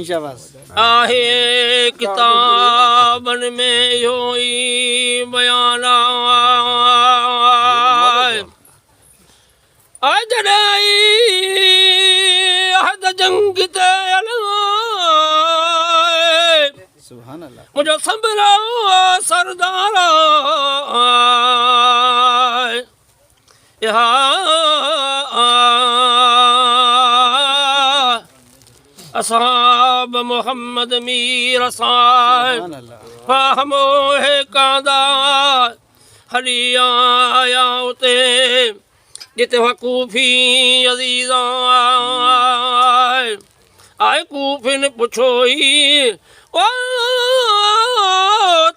आहे किताबन में इहो ई बयान आहे जॾहिं हद जंग ते मुंहिंजो संभरा सरदार असहाब मोहम्मद मीर साहिब फाहमो है कांदा हली आया उते जिते वकूफी अज़ीज़ आए कूफिन पुछो ई ओ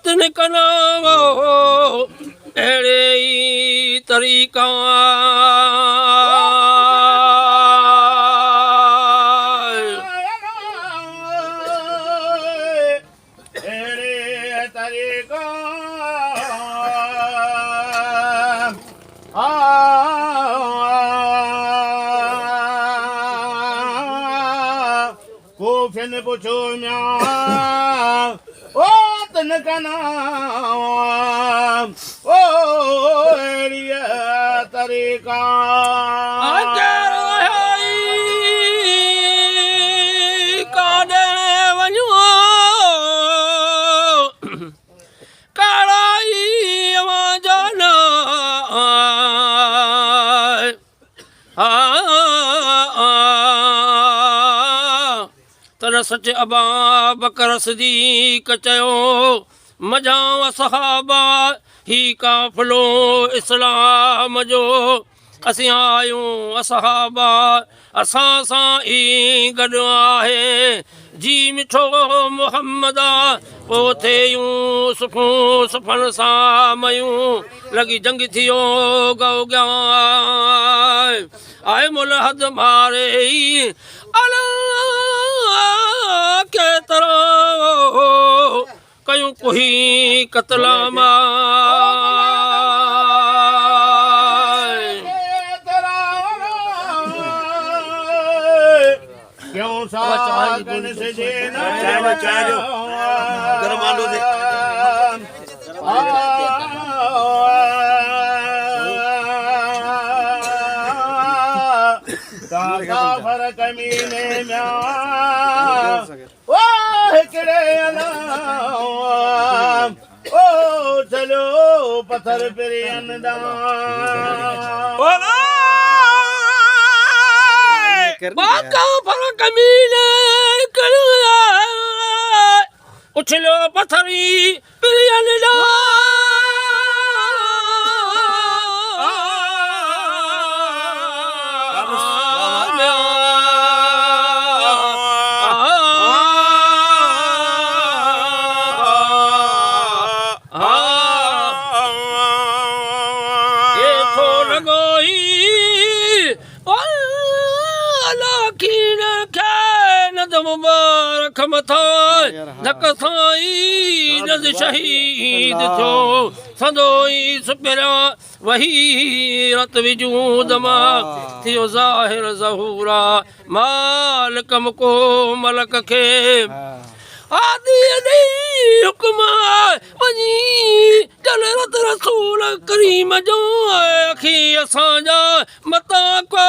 तिन कना अहिड़े ई तरीक़ा पुछो म्या ओ तन कना ओ एरिया तरीका काॾे वञो काराई जाना तन सच अबा बकर सिद्दीक़ चयो मजाव सहाबा ही काफ़िलो इस्लाम जो असीं आहियूं असहाबा असां सां ई गॾु आहे जी मिठो मुहम्मद पोइ थियूं सुफ़ूं सुफ़न सां मयूं लॻी जंग थियो गौगा आहे मुल हद मारे अला के तरह कयूं कोई कतलामा क्यों सागन से देना गरमालो से काफर कमीने में ओ हिकड़े अलाम ओ चलो पत्थर पिरियन दा काफर कमीने उछलो पत्थरी पिरियन दा मुबारक मथां धक साई नज़ शहीद थियो संदोई सुपिरा वही रत विजूद मां थियो ज़ाहिर ज़हूरा मालिक को मलक खे आदि हुक्म वञी चल रत रसूल करीम जो अखी असांजा मता को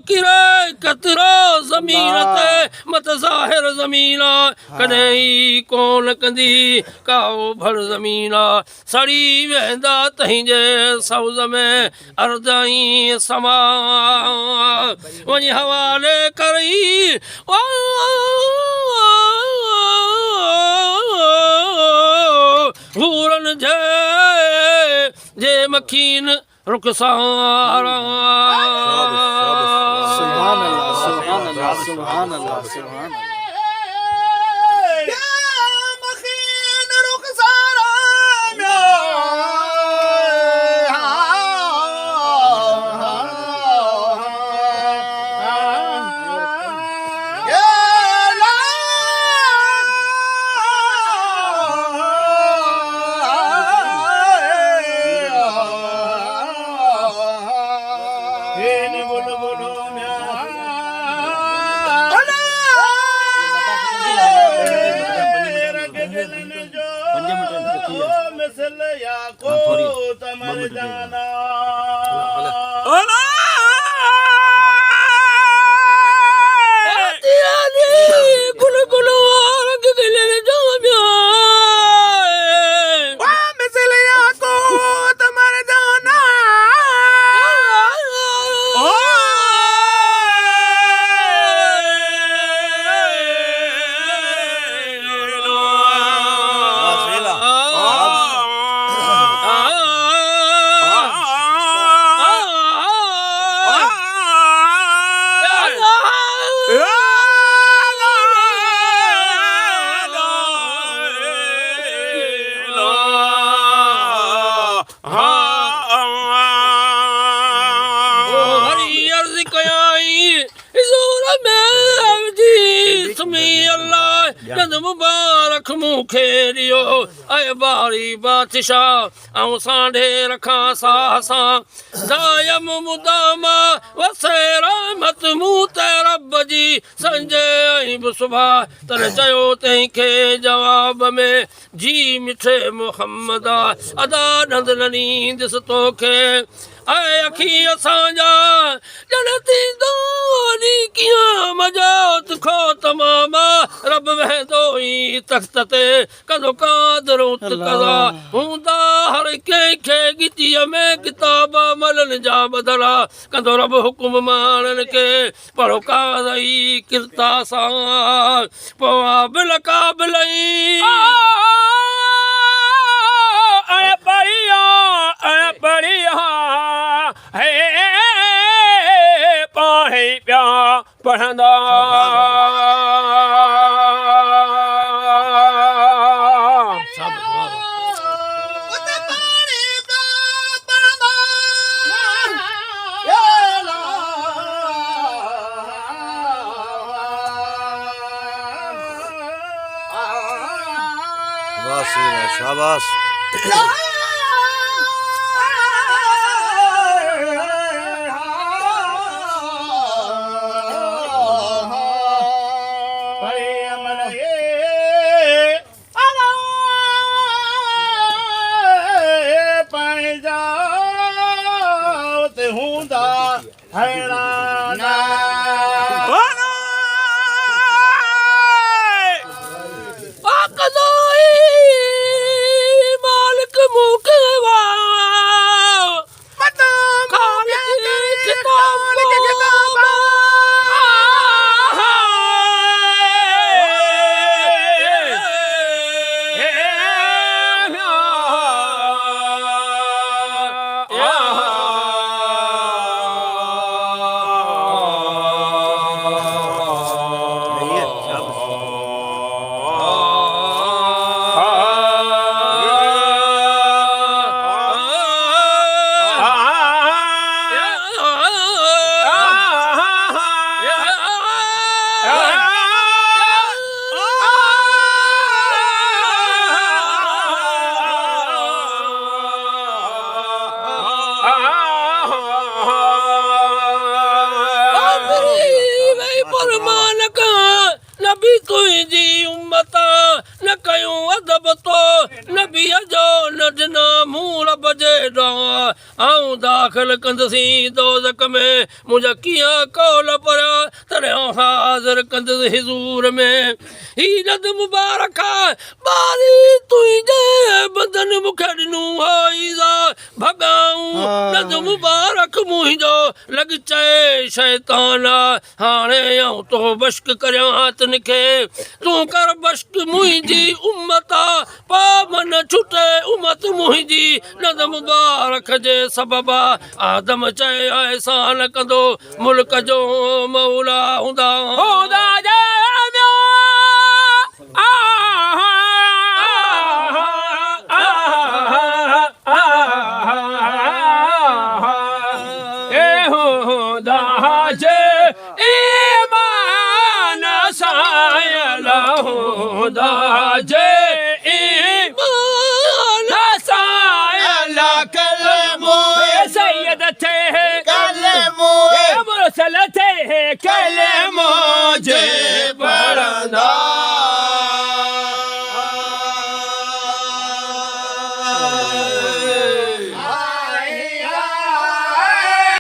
किरे कतरा ज़मीन ते मत ज़ाहिर ज़मीन कॾहिं ई कोन कंदी काओ भर ज़मीन सड़ी वेंदा तंहिंजे सौज़ में अर्दाई समा वञी हवाले करी हूरन जे मखीन रुखसारा सुभान अल्लाह सुभान अल्लाह सुभान अल्लाह सुभान अल्लाह मसलिया को तमर जाना गुल गुल रंग गिले जो मसलिया को तमर जाना मुबारक मुखेरियो ऐ बारी बादशाह आऊं सांढे रखा सासा दायम मुदामा वसे रहमत मूते रब जी संजय ऐं सुभा तन चयो तंहिंखे जवाब में जी मिठे मुहम्मदा अदा नंद नींदसि तोखे ऐं अखी असांजा ॼण थींदो नी कीअं मजात खो तमामा रब वेंदो ई तख़्त ते कंदो कादरो कदा हूंदा हर कंहिंखे गिटीअ में किताब मलनि जा बदला कंदो रब हुकुम माण्हुनि खे पढ़ो कादई किरता सां पोइ बिल काबिलई बढ़िया है पाणी पिया पढ़ंदा शाबाश आऊं दाख़िल कंदुसि दोज़ख में मुंहिंजा कीअं कौल पढ़िया तॾहिं हाज़िर कंदुसि हिज़ूर में ही नद मुबारक बारी तुंहिंजे बदन मूंखे ॾिनो आईज़ा भॻाऊं नद मुबारक मुंहिंजो लॻ चए शैतान हाणे आऊं तो बश्क करियां तन खे तूं कर बश्क मुंहिंजी उम्मत पा मन छुटे उम्मत मुंहिंजी नद मुबारक जे सबबा आदम चए एहसान कंदो मुल्क जो मौला हूंदा कलमो जे बड़ा